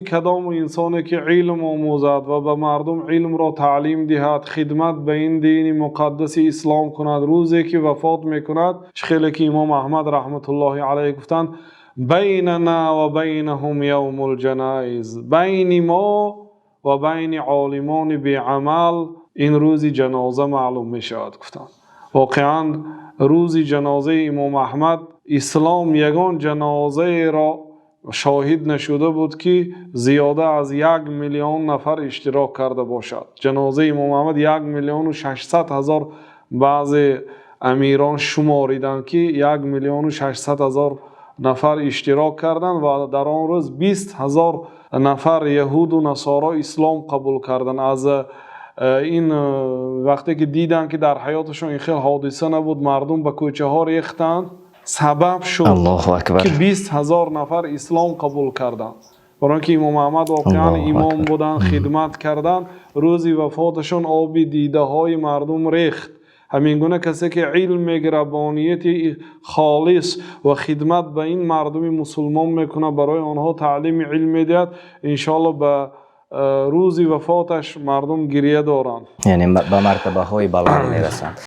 کدام انسانی که علم آموزد و به مردم علم را تعلیم دهد، خدمت به این دین مقدس اسلام کند، روزی که وفات میکند، خیلی که امام احمد رحمت الله علیه گفتند بیننا و بینهم یوم الجنائز، بین ما و بین عالمان بیعمل این روز جنازه معلوم می شود. گفتند واقعا روز جنازه امام احمد اسلام یگان جنازه را شاهد نشده بود که زیاده از 1,000,000 نفر اشتراک کرده باشد. جنازه امام احمد 1,600,000 بعض امیران شماریدند که 1,600,000 نفر اشتراک کردند و در آن روز 20,000 نفر یهود و نصارا اسلام قبول کردند. از این وقتی که دیدن که در حیاتشون این خیلی حادثه نبود، مردم به کوچه ها ریختند، سبب شد که 20,000 نفر اسلام قبول کردند. برای اینکه امام احمد واقعا امام بودن، خدمت کردند، روزی وفاتشون آب دیده های مردم ریخت. همین گونه کسی که علم ربانیت خالص و خدمت به این مردم مسلمان میکنه، برای آنها تعلیم علم میدهد، انشالله به روزی وفاتش مردم گریه دارند، یعنی به مرتبه های بلند میرسند.